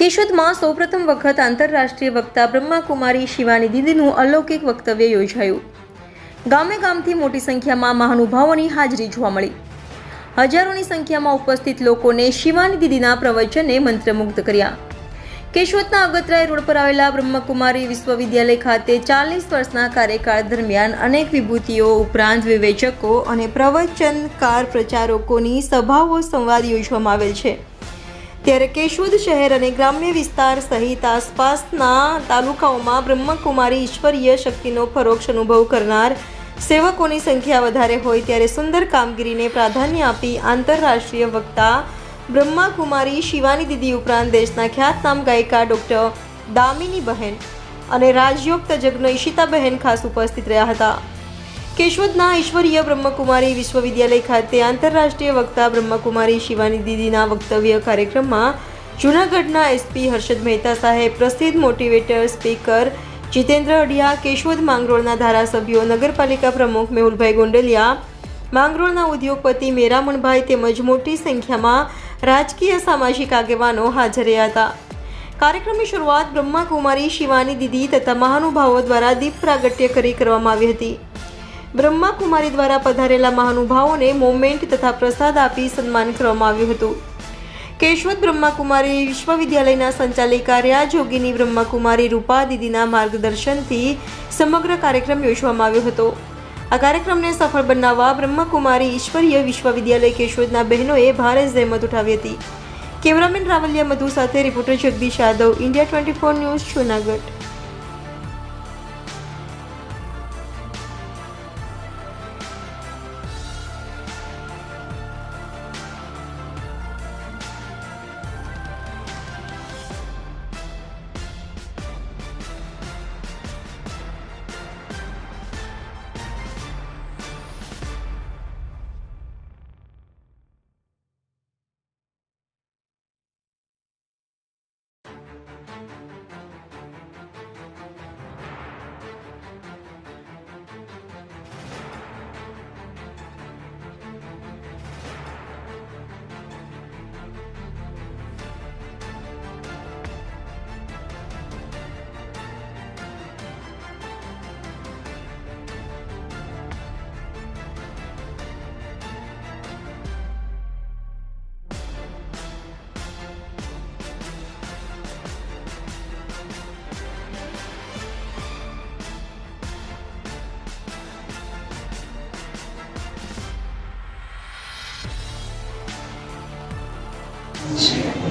કેશોદમાં સૌપ્રથમ વખત આંતરરાષ્ટ્રીય વક્તા બ્રહ્માકુમારી શિવાની દીદીનું અલૌકિક વક્તવ્ય યોજાયું. ગામે ગામથી મોટી સંખ્યામાં મહાનુભાવોની હાજરી જોવા મળી. હજારોની સંખ્યામાં ઉપસ્થિત લોકોને શિવાની દીદીના પ્રવચને મંત્રમુગ્ધ કર્યા. કેશોદના અગતરાય રોડ પર આવેલા બ્રહ્મકુમારી વિશ્વવિદ્યાલય ખાતે 40 વર્ષના કાર્યકાળ દરમિયાન અનેક વિભૂતિઓ ઉપરાંત વિવેચકો અને પ્રવચનકાર પ્રચારકોની સભાઓ સંવાદ યોજવામાં આવેલ છે. ત્યારે કેશોદ શહેર અને ગ્રામ્ય વિસ્તાર સહિત આસપાસના તાલુકાઓમાં બ્રહ્મકુમારી ઈશ્વરીય શક્તિનો પરોક્ષ અનુભવ કરનાર સેવકોની સંખ્યા વધારે હોય ત્યારે સુંદર કામગીરીને પ્રાધાન્ય આપી આંતરરાષ્ટ્રીય વક્તા બ્રહ્માકુમારી શિવાની દીદી ઉપરાંત દેશના ખ્યાતનામ ગાયિકા ડૉક્ટર દામિની બહેન અને રાજયોગ તજજ્ઞ ઈશિતાબહેન ખાસ ઉપસ્થિત રહ્યા હતા. કેશોદના ઈશ્વરીય બ્રહ્મકુમારી વિશ્વવિદ્યાલય ખાતે આંતરરાષ્ટ્રીય વક્તા બ્રહ્મકુમારી શિવાની દીદીના વક્તવ્ય કાર્યક્રમમાં જૂનાગઢના એસપી હર્ષદ મહેતા સાહેબ, પ્રસિદ્ધ મોટિવેટર સ્પીકર જીતેન્દ્ર અડિયા, કેશોદ માંગરોળના ધારાસભ્યો, નગરપાલિકા પ્રમુખ મેહુલભાઈ ગોંડલિયા, માંગરોળના ઉદ્યોગપતિ મેરામણભાઈ તેમજ મોટી સંખ્યામાં રાજકીય સામાજિક આગેવાનો હાજર રહ્યા હતા. કાર્યક્રમની શરૂઆત બ્રહ્માકુમારી શિવાની દીદી તથા મહાનુભાવો દ્વારા દીપ પ્રાગટ્ય કરી કરવામાં આવી હતી. બ્રહ્માકુમારી દ્વારા પધારેલા મહાનુભાવોને મોમેન્ટ તથા પ્રસાદ આપી સન્માન કરવામાં આવ્યું હતું. કેશોદ બ્રહ્માકુમારી વિશ્વવિદ્યાલયના સંચાલિકા રાજયોગિની બ્રહ્માકુમારી રૂપા દીદીના માર્ગદર્શનથી સમગ્ર કાર્યક્રમ યોજવામાં આવ્યો હતો. આ કાર્યક્રમને સફળ બનાવવા બ્રહ્મકુમારી ઈશ્વરીય વિશ્વવિદ્યાલય કેશોદના બહેનોએ ભારે જહેમત ઉઠાવી હતી. કેમેરામેન રાવલિયા મધુ સાથે reporter Jagdish Yadav, India 24 news, Junagadh.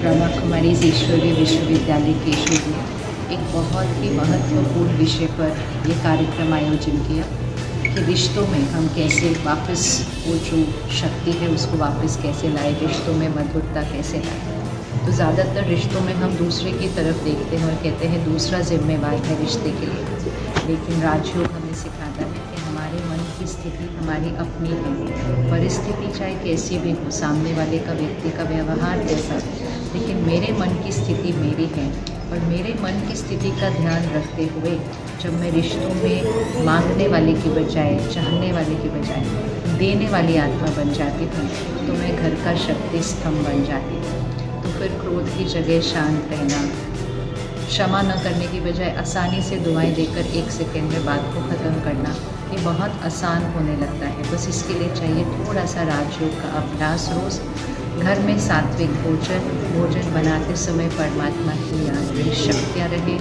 Brahma Kumari Ishwariya Vishwavidyalaya Keshod में एक बहुत ही महत्वपूर्ण विषय पर ये कार्यक्रम आयोजन किया कि रिश्तों में हम कैसे वापस वो जो शक्ति है उसको वापस कैसे लाए, रिश्तों में मधुरता कैसे लाए. तो ज़्यादातर रिश्तों में हम दूसरे की तरफ देखते हैं और कहते हैं दूसरा जिम्मेवार है रिश्ते के लिए, लेकिन राजयोग हमें सिखाता है कि हमारे मन की स्थिति हमारी अपनी है. परिस्थिति चाहे कैसी भी हो, सामने वाले का व्यक्ति का व्यवहार कैसा है, लेकिन मेरे मन की स्थिति मेरी है और मेरे मन की स्थिति का ध्यान रखते हुए जब मैं रिश्तों में मांगने वाले की बजाय, चाहने वाले की बजाय देने वाली आत्मा बन जाती हूँ तो मैं घर का शक्ति स्तंभ बन जाती हूँ. तो फिर क्रोध की जगह शांत रहना, क्षमा न करने की बजाय आसानी से दुआएं देकर 1 सेकंड में बात को ख़त्म करना, ये बहुत आसान होने लगता है. बस इसके लिए चाहिए थोड़ा सा राजयोग का अभ्यास. रोज़ घर में सात्विक भोजन बनाते समय परमात्मा की याद रहे, शक्तियाँ रहे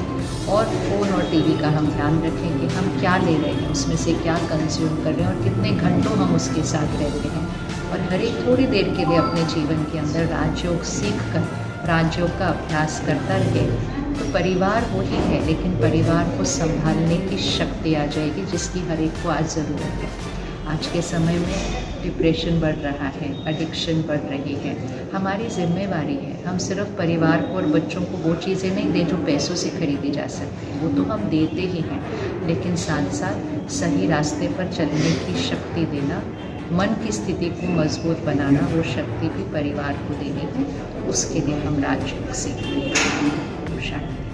और फ़ोन और टीवी का हम ध्यान रखें कि हम क्या ले रहे हैं, उसमें से क्या कंज्यूम कर रहे हैं और कितने घंटों हम उसके साथ रहते हैं. और हर एक थोड़ी देर के लिए अपने जीवन के अंदर राजयोग सीख कर राजयोग का अभ्यास करता रहे तो परिवार वो ही है, लेकिन परिवार को संभालने की शक्ति आ जाएगी जिसकी हर एक को आज ज़रूरत है. आज के समय में डिप्रेशन बढ़ रहा है, एडिक्शन बढ़ रही है. हमारी जिम्मेवारी है हम सिर्फ परिवार को और बच्चों को वो चीज़ें नहीं दें जो पैसों से खरीदी जा सकती हैं, वो तो हम देते ही हैं, लेकिन साथ साथ सही रास्ते पर चलने की शक्ति देना, मन की स्थिति को मजबूत बनाना, वो शक्ति भी परिवार को देनी है. उसके लिए हम राजयोग सीखते हैं. शांति.